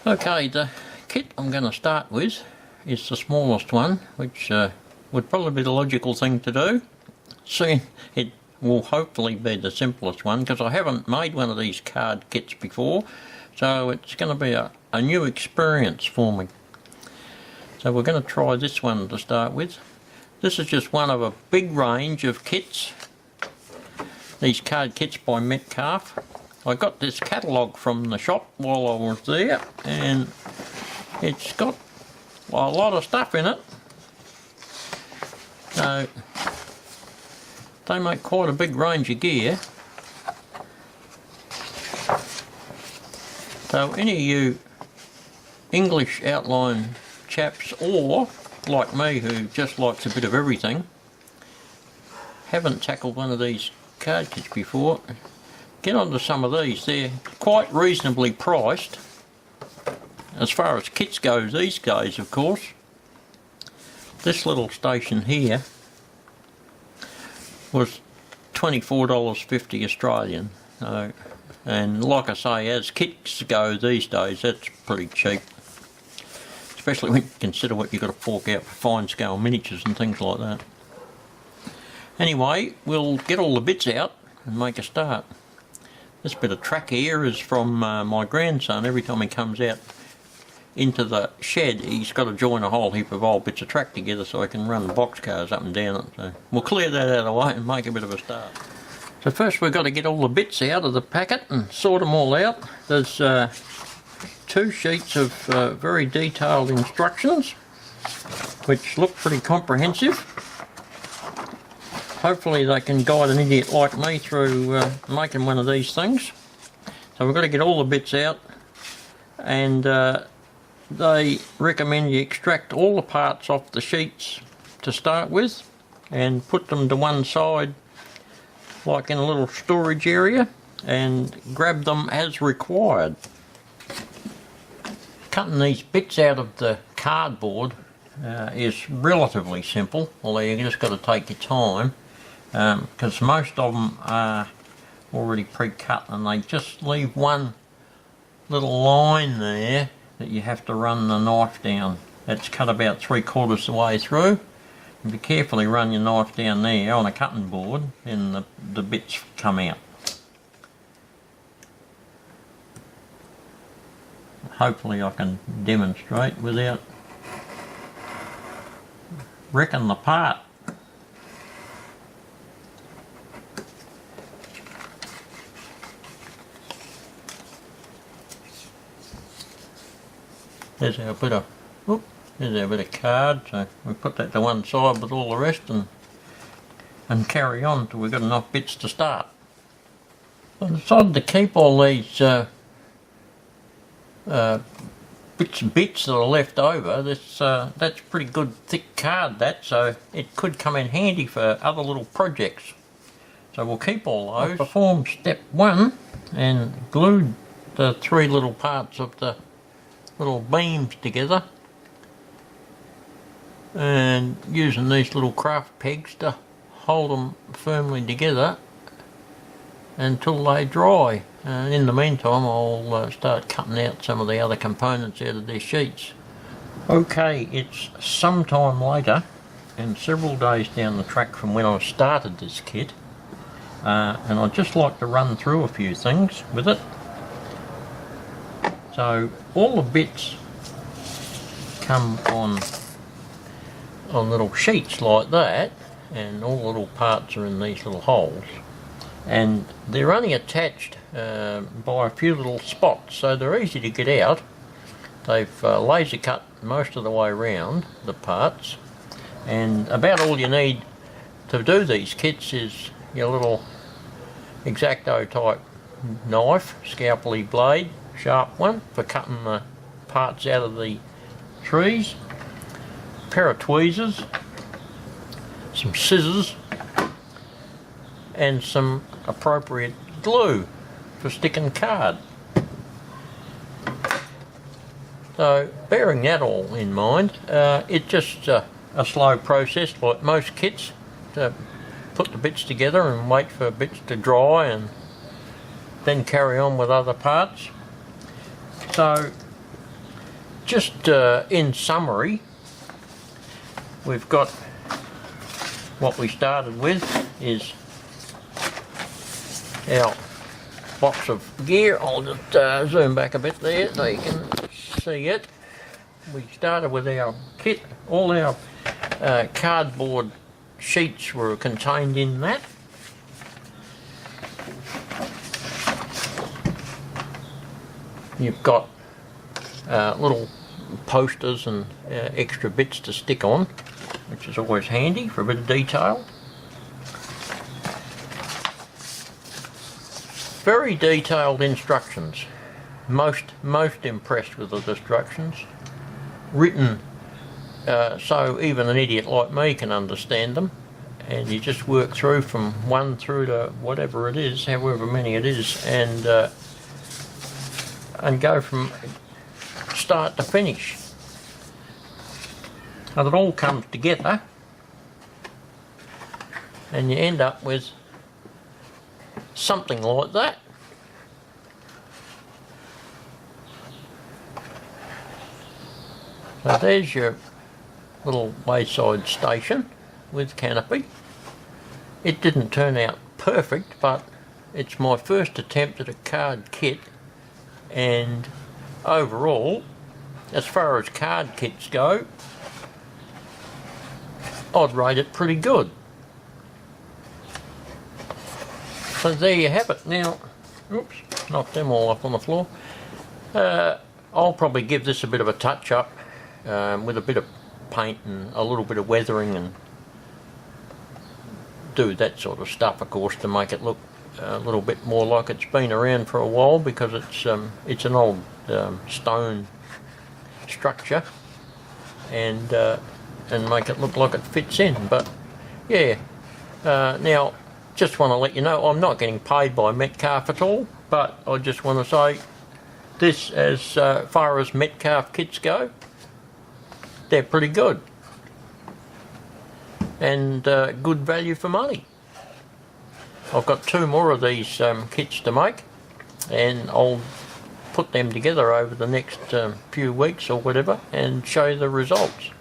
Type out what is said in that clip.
Okay, the kit I'm going to start with is the smallest one, which would probably be the logical thing to do. Soon it will hopefully be the simplest one, because I haven't made one of these card kits before, so it's going to be a new experience for me. So we're going to try this one to start with. This is just one of a big range of kits, these card kits by Metcalfe. I got this catalogue from the shop while I was there, and it's got a lot of stuff in it. So they make quite a big range of gear. So any of you English outline chaps, or like me who just likes a bit of everything, haven't tackled one of these card kits before, get onto some of these. They're quite reasonably priced as far as kits go these days, of course. This little station here was $24.50 Australian, and like I say, as kits go these days, that's pretty cheap, especially when you consider what you've got to fork out for fine scale miniatures and things like that. Anyway, we'll get all the bits out and make a start. This bit of track here is from my grandson. Every time he comes out into the shed, he's got to join a whole heap of old bits of track together so he can run the box cars up and down it. So we'll clear that out of the way and make a bit of a start. So first we've got to get all the bits out of the packet and sort them all out. There's 2 sheets of very detailed instructions, which look pretty comprehensive. Hopefully they can guide an idiot like me through making one of these things. So we've got to get all the bits out, and they recommend you extract all the parts off the sheets to start with and put them to one side like in a little storage area and grab them as required. Cutting these bits out of the cardboard is relatively simple, although you just got to take your time, because most of them are already pre-cut and they just leave one little line there that you have to run the knife down. It's cut about 3/4 the way through. If you carefully run your knife down there on a cutting board, then the bits come out. Hopefully I can demonstrate without wrecking the part. There's our bit of card, so we put that to one side with all the rest and carry on till we've got enough bits to start. I decided to keep all these bits that are left over. That's pretty good thick card, so it could come in handy for other little projects. So we'll keep all those. I performed step 1 and glued the 3 little parts of the little beams together, and using these little craft pegs to hold them firmly together until they dry. And in the meantime I'll start cutting out some of the other components out of these sheets. Okay, it's some time later and several days down the track from when I started this kit, and I'd just like to run through a few things with it. So all the bits come on little sheets like that, and all the little parts are in these little holes, and they're only attached by a few little spots, so they're easy to get out. They've laser cut most of the way around the parts, and about all you need to do these kits is your little X-Acto type knife, scalpely blade, sharp one for cutting the parts out of the trees, a pair of tweezers, some scissors, and some appropriate glue for sticking card. So bearing that all in mind, it's just a slow process like most kits, to put the bits together and wait for bits to dry and then carry on with other parts. So just in summary, we've got what we started with is our box of gear. I'll just zoom back a bit there so you can see it. We started with our kit. All our cardboard sheets were contained in that. You've got little posters and extra bits to stick on, which is always handy for a bit of detail. Very detailed instructions. Most impressed with the instructions. Written so even an idiot like me can understand them, and you just work through from 1 through to whatever it is, however many it is, and go from start to finish. And it all comes together and you end up with something like that. So there's your little wayside station with canopy. It didn't turn out perfect, but it's my first attempt at a card kit, and overall, as far as card kits go, I'd rate it pretty good. So there you have it. Now, oops, knocked them all up on the floor. I'll probably give this a bit of a touch up with a bit of paint and a little bit of weathering, and do that sort of stuff, of course, to make it look a little bit more like it's been around for a while, because it's an old stone structure, and make it look like it fits in. But yeah, now just want to let you know I'm not getting paid by Metcalfe at all, but I just want to say this, as far as Metcalfe kits go, they're pretty good and good value for money. I've got 2 more of these kits to make, and I'll put them together over the next few weeks or whatever and show you the results.